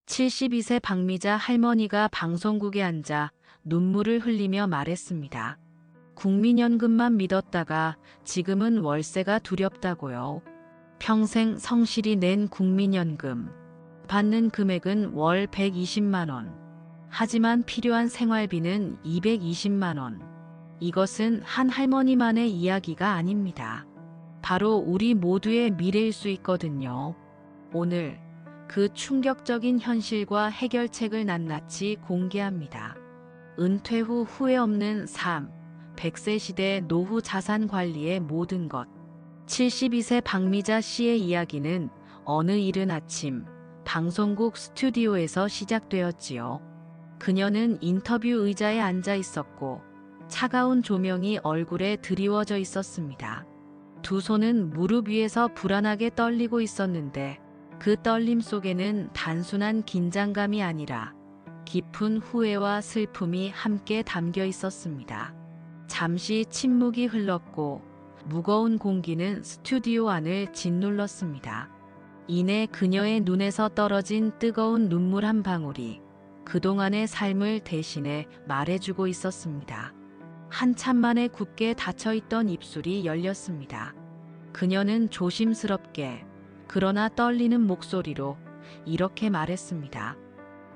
72세 박미자 할머니가 방송국에 앉아 눈물을 흘리며 말했습니다. 국민연금만 믿었다가 지금은 월세가 두렵다고요. 평생 성실히 낸 국민연금. 받는 금액은 월 120만 원. 하지만 필요한 생활비는 220만 원. 이것은 한 할머니만의 이야기가 아닙니다. 바로 우리 모두의 미래일 수 있거든요. 오늘 그 충격적인 현실과 해결책을 낱낱이 공개합니다. 은퇴 후 후회 없는 삶, 100세 시대 노후 자산 관리의 모든 것. 72세 박미자 씨의 이야기는 어느 이른 아침 방송국 스튜디오에서 시작되었지요. 그녀는 인터뷰 의자에 앉아 있었고 차가운 조명이 얼굴에 드리워져 있었습니다. 두 손은 무릎 위에서 불안하게 떨리고 있었는데 그 떨림 속에는 단순한 긴장감이 아니라 깊은 후회와 슬픔이 함께 담겨 있었습니다. 잠시 침묵이 흘렀고 무거운 공기는 스튜디오 안을 짓눌렀습니다. 이내 그녀의 눈에서 떨어진 뜨거운 눈물 한 방울이 그동안의 삶을 대신해 말해주고 있었습니다. 한참 만에 굳게 닫혀있던 입술이 열렸습니다. 그녀는 조심스럽게 그러나 떨리는 목소리로 이렇게 말했습니다.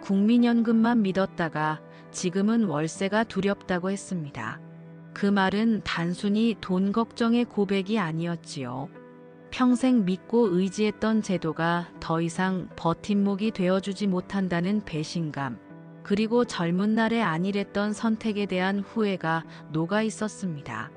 국민연금만 믿었다가 지금은 월세가 두렵다고 했습니다. 그 말은 단순히 돈 걱정의 고백이 아니었지요. 평생 믿고 의지했던 제도가 더 이상 버팀목이 되어주지 못한다는 배신감, 그리고 젊은 날에 안일했던 선택에 대한 후회가 녹아 있었습니다.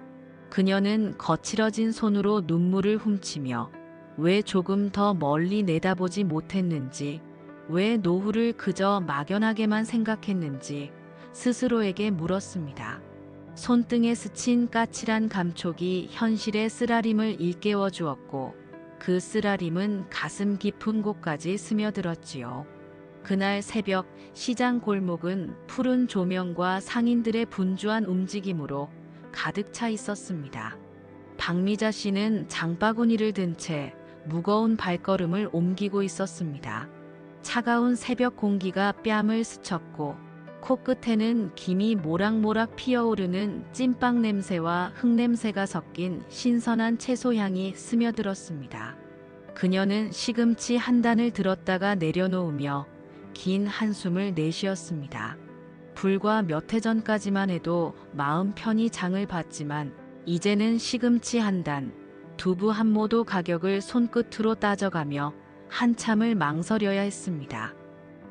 그녀는 거칠어진 손으로 눈물을 훔치며 왜 조금 더 멀리 내다보지 못했는지, 왜 노후를 그저 막연하게만 생각했는지 스스로에게 물었습니다. 손등에 스친 까칠한 감촉이 현실의 쓰라림을 일깨워 주었고 그 쓰라림은 가슴 깊은 곳까지 스며들었지요. 그날 새벽 시장 골목은 푸른 조명과 상인들의 분주한 움직임으로 가득 차 있었습니다. 박미자 씨는 장바구니를 든 채 무거운 발걸음을 옮기고 있었습니다. 차가운 새벽 공기가 뺨을 스쳤고 코끝에는 김이 모락모락 피어오르는 찐빵 냄새와 흙냄새가 섞인 신선한 채소 향이 스며들었습니다. 그녀는 시금치 한 단을 들었다가 내려놓으며 긴 한숨을 내쉬었습니다. 불과 몇 해 전까지만 해도 마음 편히 장을 봤지만 이제는 시금치 한 단, 두부 한 모도 가격을 손끝으로 따져가며 한참을 망설여야 했습니다.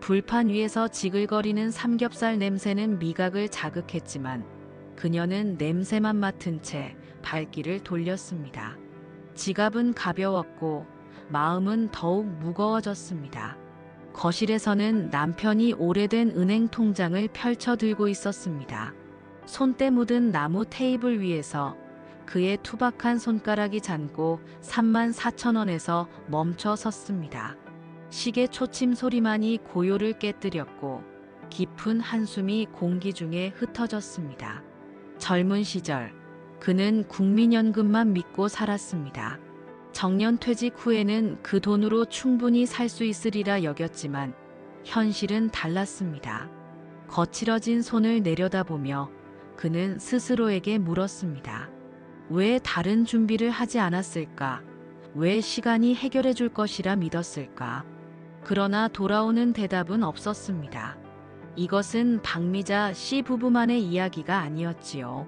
불판 위에서 지글거리는 삼겹살 냄새는 미각을 자극했지만 그녀는 냄새만 맡은 채 발길을 돌렸습니다. 지갑은 가벼웠고 마음은 더욱 무거워졌습니다. 거실에서는 남편이 오래된 은행 통장을 펼쳐 들고 있었습니다. 손때 묻은 나무 테이블 위에서 그의 투박한 손가락이 잠고 34,000원에서 멈춰 섰습니다. 시계 초침 소리만이 고요를 깨뜨렸고 깊은 한숨이 공기 중에 흩어졌습니다. 젊은 시절 그는 국민연금만 믿고 살았습니다. 정년퇴직 후에는 그 돈으로 충분히 살 수 있으리라 여겼지만 현실은 달랐습니다. 거칠어진 손을 내려다보며 그는 스스로에게 물었습니다. 왜 다른 준비를 하지 않았을까? 왜 시간이 해결해 줄 것이라 믿었을까? 그러나 돌아오는 대답은 없었습니다. 이것은 박미자 씨 부부만의 이야기가 아니었지요.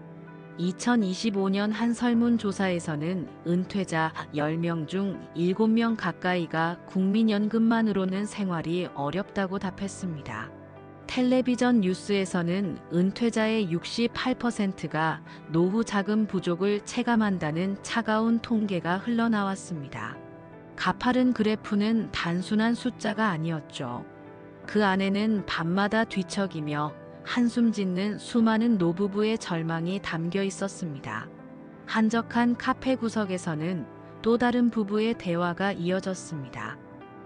2025년 한 설문조사에서는 은퇴자 10명 중 7명 가까이가 국민연금만으로는 생활이 어렵다고 답했습니다. 텔레비전 뉴스에서는 은퇴자의 68%가 노후 자금 부족을 체감한다는 차가운 통계가 흘러나왔습니다. 가파른 그래프는 단순한 숫자가 아니었죠. 그 안에는 밤마다 뒤척이며 한숨 짓는 수많은 노부부의 절망이 담겨 있었습니다. 한적한 카페 구석에서는 또 다른 부부의 대화가 이어졌습니다.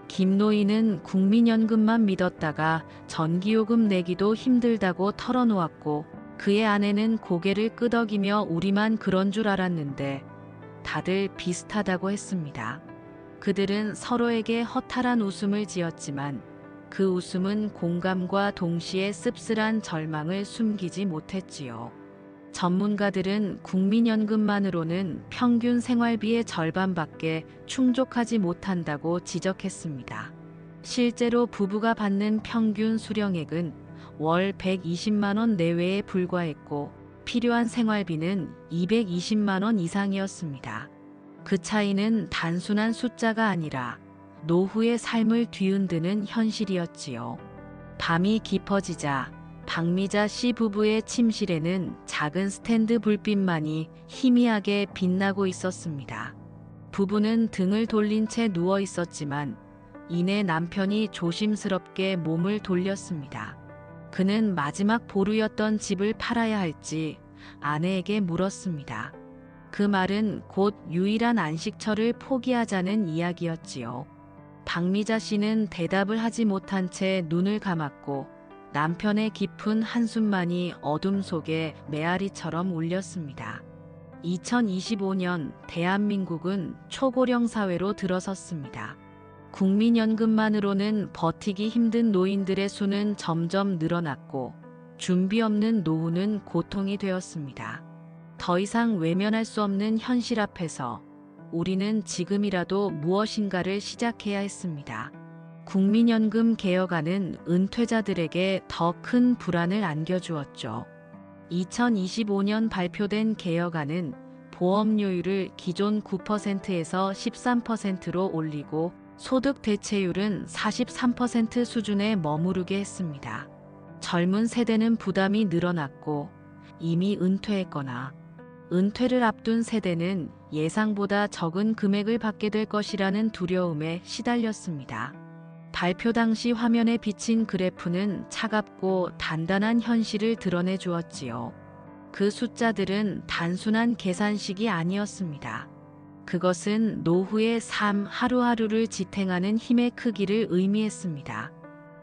김노인은 국민연금만 믿었다가 전기요금 내기도 힘들다고 털어놓았고 그의 아내는 고개를 끄덕이며 우리만 그런 줄 알았는데 다들 비슷하다고 했습니다. 그들은 서로에게 허탈한 웃음을 지었지만 그 웃음은 공감과 동시에 씁쓸한 절망을 숨기지 못했지요. 전문가들은 국민연금만으로는 평균 생활비의 절반밖에 충족하지 못한다고 지적했습니다. 실제로 부부가 받는 평균 수령액은 월 120만 원 내외에 불과했고 필요한 생활비는 220만 원 이상이었습니다. 그 차이는 단순한 숫자가 아니라 노후의 삶을 뒤흔드는 현실이었지요. 밤이 깊어지자 박미자 씨 부부의 침실에는 작은 스탠드 불빛만이 희미하게 빛나고 있었습니다. 부부는 등을 돌린 채 누워 있었지만 이내 남편이 조심스럽게 몸을 돌렸습니다. 그는 마지막 보루였던 집을 팔아야 할지 아내에게 물었습니다. 그 말은 곧 유일한 안식처를 포기하자는 이야기였지요. 박미자 씨는 대답을 하지 못한 채 눈을 감았고 남편의 깊은 한숨만이 어둠 속에 메아리처럼 울렸습니다. 2025년 대한민국은 초고령 사회로 들어섰습니다. 국민연금만으로는 버티기 힘든 노인들의 수는 점점 늘어났고 준비 없는 노후는 고통이 되었습니다. 더 이상 외면할 수 없는 현실 앞에서 우리는 지금이라도 무엇인가를 시작해야 했습니다. 국민연금 개혁안은 은퇴자들에게 더 큰 불안을 안겨주었죠. 2025년 발표된 개혁안은 보험료율을 기존 9%에서 13%로 올리고 소득 대체율은 43% 수준에 머무르게 했습니다. 젊은 세대는 부담이 늘어났고 이미 은퇴했거나 은퇴를 앞둔 세대는 예상보다 적은 금액을 받게 될 것이라는 두려움에 시달렸습니다. 발표 당시 화면에 비친 그래프는 차갑고 단단한 현실을 드러내 주었지요. 그 숫자들은 단순한 계산식이 아니었습니다. 그것은 노후의 삶 하루하루를 지탱하는 힘의 크기를 의미했습니다.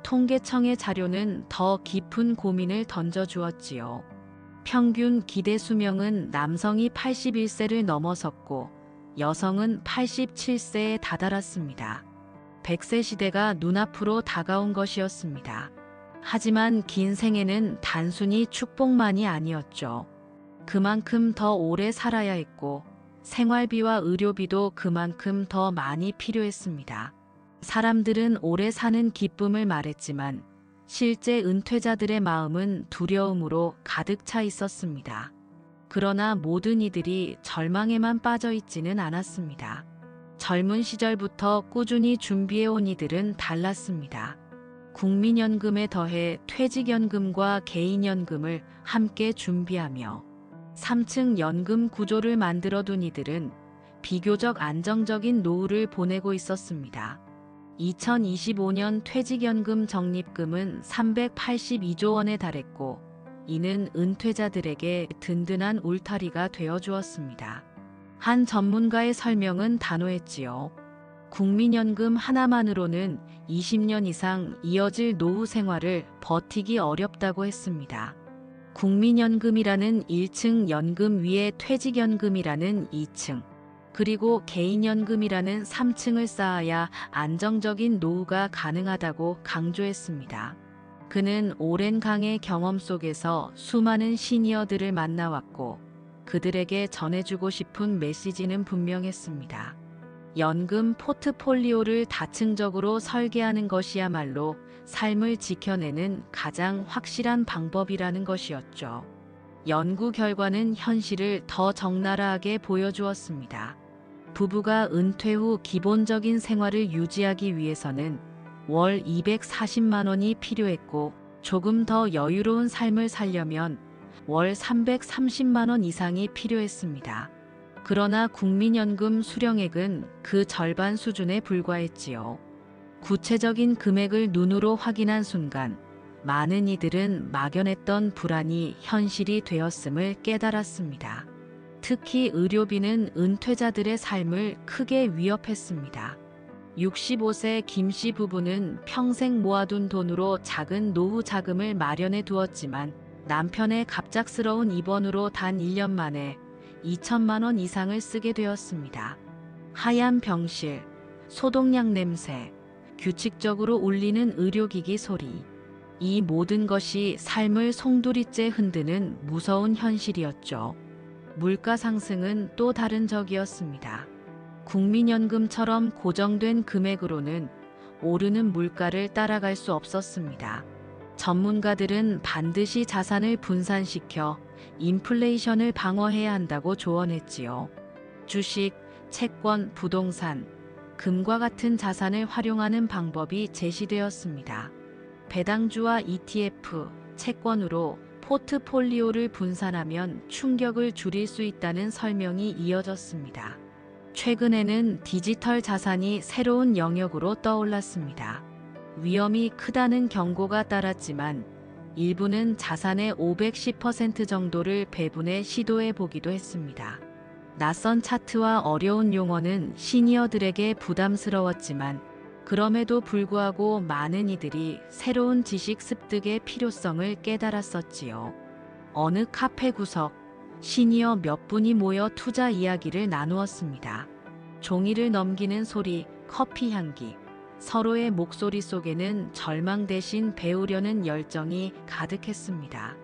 통계청의 자료는 더 깊은 고민을 던져주었지요. 평균 기대 수명은 남성이 81세를 넘어섰고 여성은 87세에 다다랐습니다. 100세 시대가 눈앞으로 다가온 것이었습니다. 하지만 긴 생애는 단순히 축복만이 아니었죠. 그만큼 더 오래 살아야 했고 생활비와 의료비도 그만큼 더 많이 필요했습니다. 사람들은 오래 사는 기쁨을 말했지만 실제 은퇴자들의 마음은 두려움으로 가득 차 있었습니다. 그러나 모든 이들이 절망에만 빠져 있지는 않았습니다. 젊은 시절부터 꾸준히 준비해온 이들은 달랐습니다. 국민연금에 더해 퇴직연금과 개인연금을 함께 준비하며 3층 연금 구조를 만들어둔 이들은 비교적 안정적인 노후를 보내고 있었습니다. 2025년 퇴직연금 적립금은 382조 원에 달했고 이는 은퇴자들에게 든든한 울타리가 되어 주었습니다. 한 전문가의 설명은 단호했지요. 국민연금 하나만으로는 20년 이상 이어질 노후 생활을 버티기 어렵다고 했습니다. 국민연금이라는 1층 연금 위에 퇴직연금이라는 2층, 그리고 개인연금이라는 3층을 쌓아야 안정적인 노후가 가능하다고 강조했습니다. 그는 오랜 강의 경험 속에서 수많은 시니어들을 만나왔고 그들에게 전해주고 싶은 메시지는 분명했습니다. 연금 포트폴리오를 다층적으로 설계하는 것이야말로 삶을 지켜내는 가장 확실한 방법이라는 것이었죠. 연구 결과는 현실을 더 적나라하게 보여주었습니다. 부부가 은퇴 후 기본적인 생활을 유지하기 위해서는 월 240만 원이 필요했고 조금 더 여유로운 삶을 살려면 월 330만 원 이상이 필요했습니다. 그러나 국민연금 수령액은 그 절반 수준에 불과했지요. 구체적인 금액을 눈으로 확인한 순간 많은 이들은 막연했던 불안이 현실이 되었음을 깨달았습니다. 특히 의료비는 은퇴자들의 삶을 크게 위협했습니다. 65세 김 씨 부부는 평생 모아둔 돈으로 작은 노후 자금을 마련해 두었지만 남편의 갑작스러운 입원으로 단 1년 만에 2천만 원 이상을 쓰게 되었습니다. 하얀 병실, 소독약 냄새, 규칙적으로 울리는 의료기기 소리. 이 모든 것이 삶을 송두리째 흔드는 무서운 현실이었죠. 물가 상승은 또 다른 적이었습니다. 국민연금처럼 고정된 금액으로는 오르는 물가를 따라갈 수 없었습니다. 전문가들은 반드시 자산을 분산시켜 인플레이션을 방어해야 한다고 조언했지요. 주식, 채권, 부동산, 금과 같은 자산을 활용하는 방법이 제시되었습니다. 배당주와 ETF, 채권으로 포트폴리오를 분산하면 충격을 줄일 수 있다는 설명이 이어졌습니다. 최근에는 디지털 자산이 새로운 영역으로 떠올랐습니다. 위험이 크다는 경고가 따랐지만 일부는 자산의 510% 정도를 배분해 시도해 보기도 했습니다. 낯선 차트와 어려운 용어는 시니어들에게 부담스러웠지만 그럼에도 불구하고 많은 이들이 새로운 지식 습득의 필요성을 깨달았었지요. 어느 카페 구석, 시니어 몇 분이 모여 투자 이야기를 나누었습니다. 종이를 넘기는 소리, 커피 향기, 서로의 목소리 속에는 절망 대신 배우려는 열정이 가득했습니다.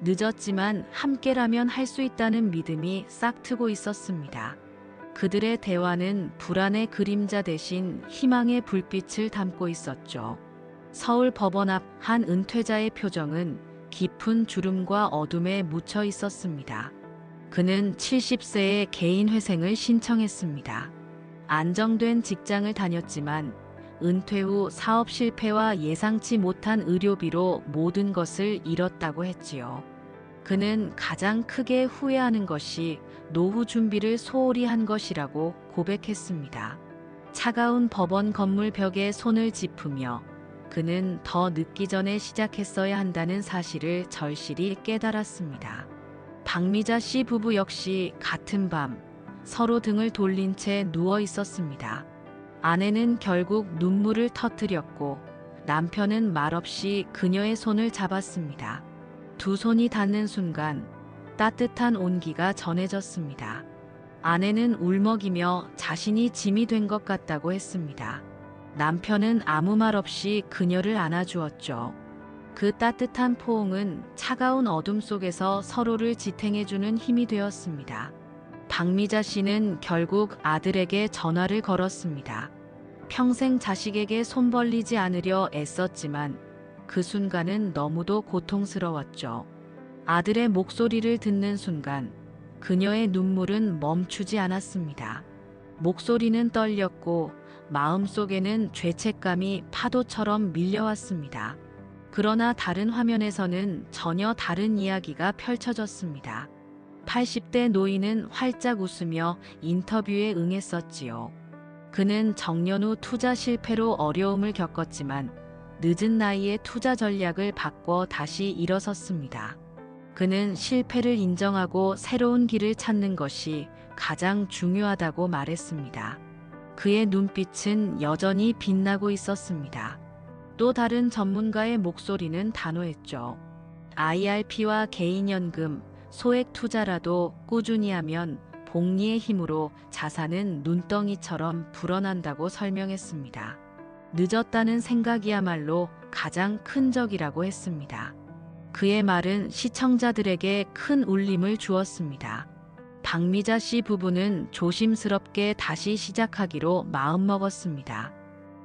늦었지만 함께라면 할 수 있다는 믿음이 싹트고 있었습니다. 그들의 대화는 불안의 그림자 대신 희망의 불빛을 담고 있었죠. 서울 법원 앞 한 은퇴자의 표정은 깊은 주름과 어둠에 묻혀 있었습니다. 그는 70세에 개인 회생을 신청했습니다. 안정된 직장을 다녔지만 은퇴 후 사업 실패와 예상치 못한 의료비로 모든 것을 잃었다고 했지요. 그는 가장 크게 후회하는 것이 노후 준비를 소홀히 한 것이라고 고백했습니다. 차가운 법원 건물 벽에 손을 짚으며 그는 더 늦기 전에 시작했어야 한다는 사실을 절실히 깨달았습니다. 박미자 씨 부부 역시 같은 밤 서로 등을 돌린 채 누워 있었습니다. 아내는 결국 눈물을 터뜨렸고 남편은 말없이 그녀의 손을 잡았습니다. 두 손이 닿는 순간 따뜻한 온기가 전해졌습니다. 아내는 울먹이며 자신이 짐이 된 것 같다고 했습니다. 남편은 아무 말 없이 그녀를 안아주었죠. 그 따뜻한 포옹은 차가운 어둠 속에서 서로를 지탱해주는 힘이 되었습니다. 박미자 씨는 결국 아들에게 전화를 걸었습니다. 평생 자식에게 손 벌리지 않으려 애썼지만 그 순간은 너무도 고통스러웠죠. 아들의 목소리를 듣는 순간 그녀의 눈물은 멈추지 않았습니다. 목소리는 떨렸고 마음속에는 죄책감이 파도처럼 밀려왔습니다. 그러나 다른 화면에서는 전혀 다른 이야기가 펼쳐졌습니다. 80대 노인은 활짝 웃으며 인터뷰에 응했었지요. 그는 정년 후 투자 실패로 어려움을 겪었지만 늦은 나이에 투자 전략을 바꿔 다시 일어섰습니다. 그는 실패를 인정하고 새로운 길을 찾는 것이 가장 중요하다고 말했습니다. 그의 눈빛은 여전히 빛나고 있었습니다. 또 다른 전문가의 목소리는 단호했죠. IRP와 개인연금, 소액 투자라도 꾸준히 하면 복리의 힘으로 자산은 눈덩이처럼 불어난다고 설명했습니다. 늦었다는 생각이야말로 가장 큰 적이라고 했습니다. 그의 말은 시청자들에게 큰 울림을 주었습니다. 박미자 씨 부부는 조심스럽게 다시 시작하기로 마음먹었습니다.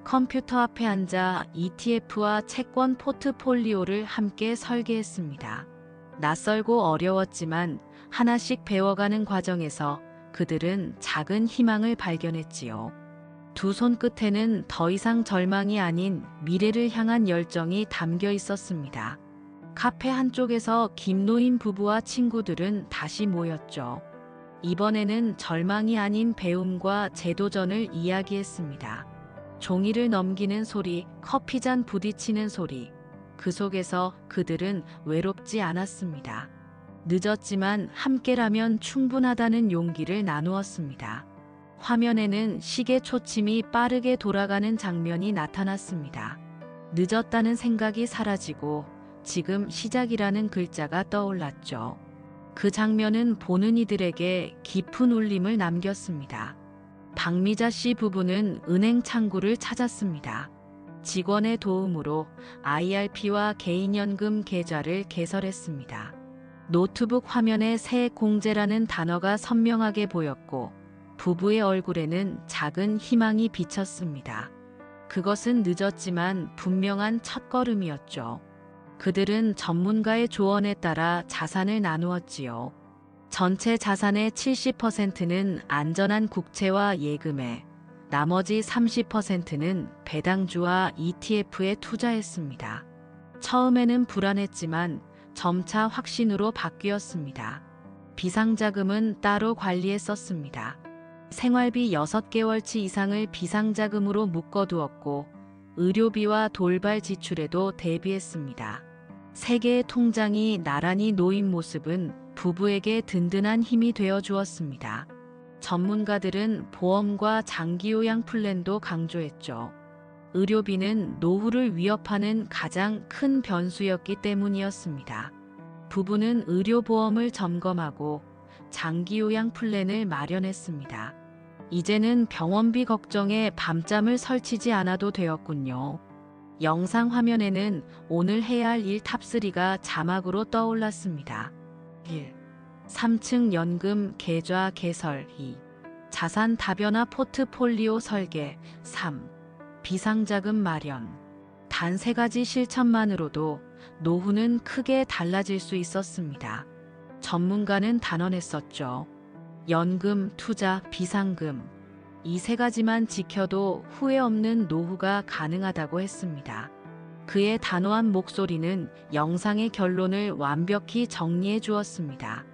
컴퓨터 앞에 앉아 ETF와 채권 포트폴리오를 함께 설계했습니다. 낯설고 어려웠지만 하나씩 배워가는 과정에서 그들은 작은 희망을 발견했지요. 두 손끝에는 더 이상 절망이 아닌 미래를 향한 열정이 담겨 있었습니다. 카페 한쪽에서 김노인 부부와 친구들은 다시 모였죠. 이번에는 절망이 아닌 배움과 재도전을 이야기했습니다. 종이를 넘기는 소리, 커피잔 부딪히는 소리. 그 속에서 그들은 외롭지 않았습니다. 늦었지만 함께라면 충분하다는 용기를 나누었습니다. 화면에는 시계 초침이 빠르게 돌아가는 장면이 나타났습니다. 늦었다는 생각이 사라지고 지금 시작이라는 글자가 떠올랐죠. 그 장면은 보는 이들에게 깊은 울림을 남겼습니다. 박미자 씨 부부는 은행 창구를 찾았습니다. 직원의 도움으로 IRP와 개인연금 계좌를 개설했습니다. 노트북 화면에 세액공제라는 단어가 선명하게 보였고 부부의 얼굴에는 작은 희망이 비쳤습니다. 그것은 늦었지만 분명한 첫걸음이었죠. 그들은 전문가의 조언에 따라 자산을 나누었지요. 전체 자산의 70%는 안전한 국채와 예금에, 나머지 30%는 배당주와 ETF에 투자했습니다. 처음에는 불안했지만 점차 확신으로 바뀌었습니다. 비상자금은 따로 관리했었습니다. 생활비 6개월치 이상을 비상자금으로 묶어두었고 의료비와 돌발 지출에도 대비했습니다. 세 개의 통장이 나란히 놓인 모습은 부부에게 든든한 힘이 되어 주었습니다. 전문가들은 보험과 장기요양 플랜도 강조했죠. 의료비는 노후를 위협하는 가장 큰 변수였기 때문이었습니다. 부부는 의료보험을 점검하고 장기요양 플랜을 마련했습니다. 이제는 병원비 걱정에 밤잠을 설치지 않아도 되었군요. 영상 화면에는 오늘 해야 할 일 탑3가 자막으로 떠올랐습니다. 1. 3층 연금 계좌 개설. 2. 자산 다변화 포트폴리오 설계. 3. 비상자금 마련. 단 3가지 실천만으로도 노후는 크게 달라질 수 있었습니다. 전문가는 단언했었죠. 연금, 투자, 비상금. 이 3가지만 지켜도 후회 없는 노후가 가능하다고 했습니다. 그의 단호한 목소리는 영상의 결론을 완벽히 정리해 주었습니다.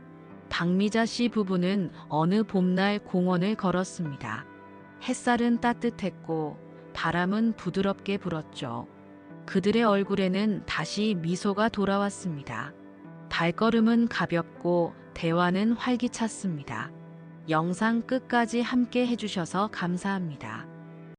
박미자 씨 부부는 어느 봄날 공원을 걸었습니다. 햇살은 따뜻했고 바람은 부드럽게 불었죠. 그들의 얼굴에는 다시 미소가 돌아왔습니다. 발걸음은 가볍고 대화는 활기찼습니다. 영상 끝까지 함께 해주셔서 감사합니다.